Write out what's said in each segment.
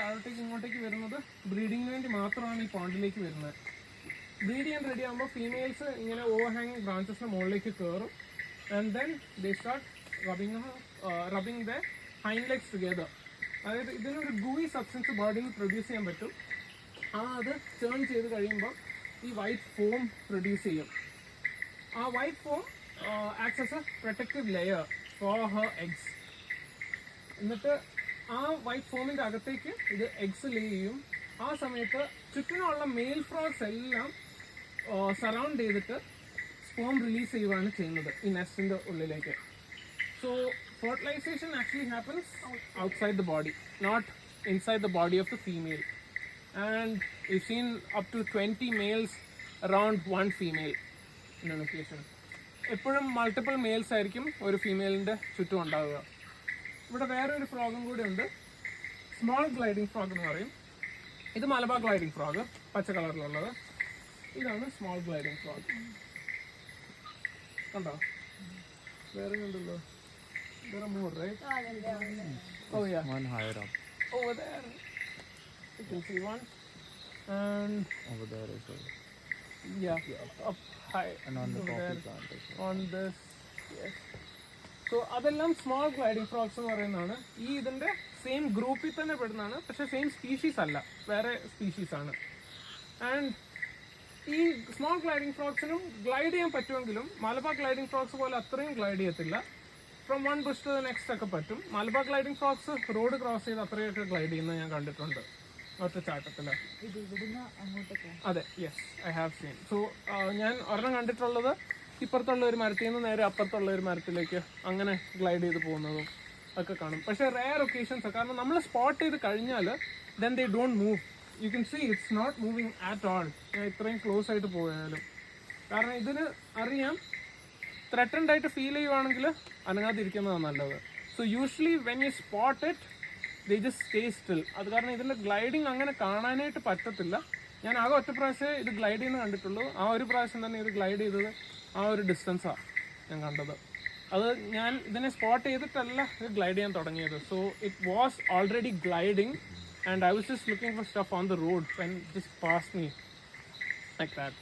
താഴോട്ടേക്ക് ഇങ്ങോട്ടേക്ക് വരുന്നത് ബ്രീഡിങ്ങിന് വേണ്ടി മാത്രമാണ് ഈ പോണ്ടിലേക്ക് വരുന്നത്. ബ്രീഡ് ചെയ്യാൻ റെഡി ആകുമ്പോൾ ഫീമെയിൽസ് ഇങ്ങനെ ഓവർഹാങ്ങിങ് ബ്രാഞ്ചസിന് മുകളിലേക്ക് കയറും. And then they start rubbing the hind legs together. അതായത് ഇതിനൊരു ഗൂയി സബ്സ്റ്റൻസ് ബോഡിയിൽ പ്രൊഡ്യൂസ് ചെയ്യാൻ പറ്റും. അത് ചേൺ ചെയ്ത് കഴിയുമ്പോൾ ഈ വൈറ്റ് ഫോം പ്രൊഡ്യൂസ് ചെയ്യും. ആ white form acts as A protective layer for her eggs. എന്നിട്ട് ആ വൈറ്റ് ഫോമിൻ്റെ അകത്തേക്ക് ഇത് എഗ്സ് ലേ ചെയ്യും. ആ സമയത്ത് ചുറ്റിനുള്ള മെയിൽ ഫ്രോഗ്സ് എല്ലാം സറൗണ്ട് ചെയ്തിട്ട് സ്പോം റിലീസ് ചെയ്യുകയാണ് ചെയ്യുന്നത് ഈ നെസ്റ്റിൻ്റെ ഉള്ളിലേക്ക്. So fertilization actually happens outside the body, not inside the body of the female. And we've seen up to 20 males around one female in an occasion. എപ്പോഴും multiple males ആയിരിക്കും ഒരു ഫീമെയിലിൻ്റെ ചുറ്റും ഉണ്ടാവുക. ഇവിടെ വേറൊരു ഫ്രോഗും കൂടി ഉണ്ട്, സ്മോൾ ഗ്ലൈഡിങ് ഫ്രോഗ് എന്ന് പറയും. ഇത് മലബാർ ഗ്ലൈഡിങ് ഫ്രോഗ്, പച്ച കളറിലുള്ളത്. ഇതാണ് സ്മോൾ ഗ്ലൈഡിങ് ഫ്രോഗ്. കണ്ടോ, വേറെ ഉണ്ടല്ലോ. There are more, right? Oh yeah. One higher up. Over there. You can see one. And Over there as well. yeah, up high. And on the over coffee there. plant as well. On this, yes. So അതെല്ലാം small gliding frogs എന്ന് പറയുന്നതാണ്. ഈ ഇതിൻ്റെ same ഗ്രൂപ്പിൽ തന്നെ പെടുന്നതാണ്, പക്ഷേ same species അല്ല, വേറെ സ്പീഷീസ് ആണ്. ആൻഡ് ഈ സ്മോൾ ഗ്ലൈഡിങ് ഫ്രോഗ്സിനും ഗ്ലൈഡ് ചെയ്യാൻ പറ്റുമെങ്കിലും മലബാർ ഗ്ലൈഡിങ് ഫ്രോഗ്സ് പോലെ അത്രയും ഗ്ലൈഡ് ചെയ്യത്തില്ല. From one bush to the next ഒക്കെ പറ്റും. Malabar gliding frogs road cross ചെയ്ത് അത്രയൊക്കെ ഗ്ലൈഡ് ചെയ്യുന്നത് ഞാൻ കണ്ടിട്ടുണ്ട് ഒറ്റ ചാട്ടത്തിൽ. അതെ, yes, I have seen. So ഞാൻ ഒരെണ്ണം കണ്ടിട്ടുള്ളത് ഇപ്പുറത്തുള്ള ഒരു മരത്തിൽ നിന്ന് നേരെ അപ്പുറത്തുള്ള ഒരു മരത്തിലേക്ക് അങ്ങനെ ഗ്ലൈഡ് ചെയ്ത് പോകുന്നതും ഒക്കെ കാണും. പക്ഷേ റെയർ ഒക്കേഷൻസ്, കാരണം നമ്മൾ സ്പോട്ട് ചെയ്ത് കഴിഞ്ഞാൽ then they don't move. You can see it's not moving at all. ഞാൻ ഇത്രയും ക്ലോസ് ആയിട്ട് പോയാലും, കാരണം ഇതിന് അറിയാം ത്രെറ്റൻഡ് ആയിട്ട് ഫീൽ ചെയ്യുവാണെങ്കിൽ അനങ്ങാതിരിക്കുന്നതാണ് നല്ലത്. So usually when you spot it they just stay still. അത് കാരണം ഇതിൻ്റെ ഗ്ലൈഡിങ് അങ്ങനെ കാണാനായിട്ട് പറ്റത്തില്ല. ഞാൻ ആകെ ഒറ്റ പ്രാവശ്യം ഇത് ഗ്ലൈഡ് ചെയ്യുന്ന കണ്ടിട്ടുള്ളൂ. ആ ഒരു പ്രാവശ്യം തന്നെ ഇത് ഗ്ലൈഡ് ചെയ്തത് ആ ഒരു ഡിസ്റ്റൻസാണ് ഞാൻ കണ്ടത്. അത് ഞാൻ ഇതിനെ സ്പോട്ട് ചെയ്തിട്ടല്ല ഇത് ഗ്ലൈഡ് ചെയ്യാൻ തുടങ്ങിയത്. So it was already gliding and I was just looking for stuff on the road when just pass me like that.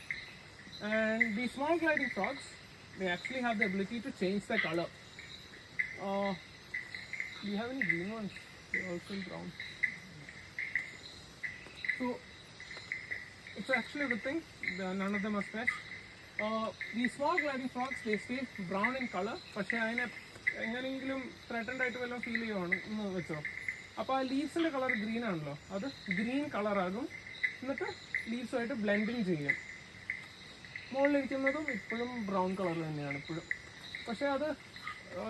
And the small gliding frogs, they actually have the ability to change their color. Do you have any green ones? They're also brown. So it's actually a good thing. None of them are fresh. These small gliding frogs, they stay brown in color. പക്ഷേ അതിനെ എങ്ങനെയെങ്കിലും threatened ആയിട്ട് വല്ലതും feel ചെയ്യുവാണ് എന്ന് വെച്ചോ. അപ്പോൾ ആ ലീവ്സിൻ്റെ കളർ ഗ്രീൻ ആണല്ലോ, അത് ഗ്രീൻ കളറാകും. എന്നിട്ട് ലീവ്സുമായിട്ട് ബ്ലെൻഡിങ് ചെയ്യും. മുകളിലിരിക്കുന്നതും ഇപ്പോഴും ബ്രൗൺ കളർ തന്നെയാണ് ഇപ്പോഴും. പക്ഷേ അത്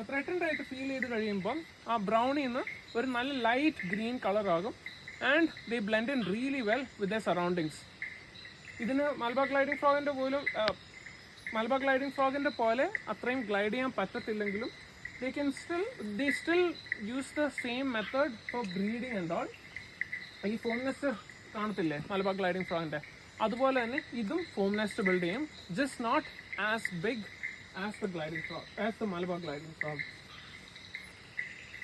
ത്രെറ്റൻഡ് ആയിട്ട് ഫീൽ ചെയ്ത് കഴിയുമ്പം ആ ബ്രൗണിൽ നിന്ന് ഒരു നല്ല ലൈറ്റ് ഗ്രീൻ കളറാകും. And they blend in really well with the surroundings. ഇതിന് മലബാർ ഗ്ലൈഡിങ് ഫ്രോഗിൻ്റെ പോലെ അത്രയും ഗ്ലൈഡ് ചെയ്യാൻ പറ്റത്തില്ലെങ്കിലും they still use the same method for breeding and all. ഈ ഫോം നെസ്റ്റ് കാണത്തില്ലേ മലബാർ ഗ്ലൈഡിങ് ഫ്രോഗിൻ്റെ, അതുപോലെ തന്നെ ഇതും ഫോം നെസ്റ്റ് ബിൽഡ് ചെയ്യും. Just not as big as the gliding frog, as the Malabar gliding frog.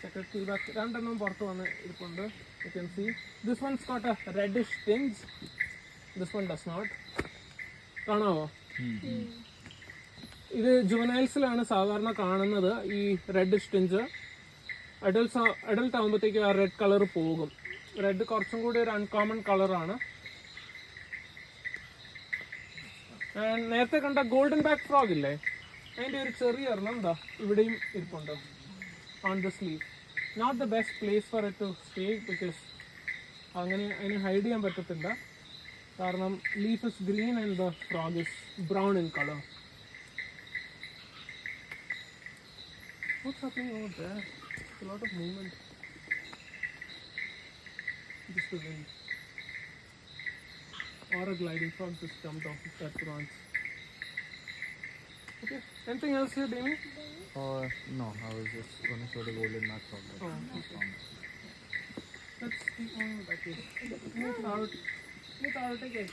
Secretary back രണ്ടെണ്ണം പുറത്ത് വന്ന് ഇരിപ്പുണ്ട്. You can see this one's got a reddish tinge, this one does not. കാണാവോ? ഇത് ജുവനൈൽസിലാണ് സാധാരണ കാണുന്നത് ഈ റെഡിഷ് ടിഞ്ച്. അഡൽട്ട് ആകുമ്പോഴത്തേക്കും ആ റെഡ് കളർ പോകും. റെഡ് കുറച്ചും കൂടി ഒരു അൺകോമൺ കളറാണ്. നേരത്തെ കണ്ട ഗോൾഡൻ ബാക്ക് ഫ്രോഗ് ഇല്ലേ, അതിൻ്റെ ഒരു ചെറിയ ഒരെണ്ണം എന്താ ഇവിടെയും ഇരിപ്പുണ്ട് on the sleeve. Not the best place for it to stay, because അങ്ങനെ അതിന് ഹൈഡ് ചെയ്യാൻ പറ്റത്തില്ല. കാരണം leaf is green and the frog is brown in colour. What's happening over there? There's a lot of movement. Just the wind. Or a gliding frog just jumped off of that branch. Okay. Anything else here, Demi? No, I was just going to show the golden back frog. Oh, okay. Let's keep on back here. Move out. Move out again.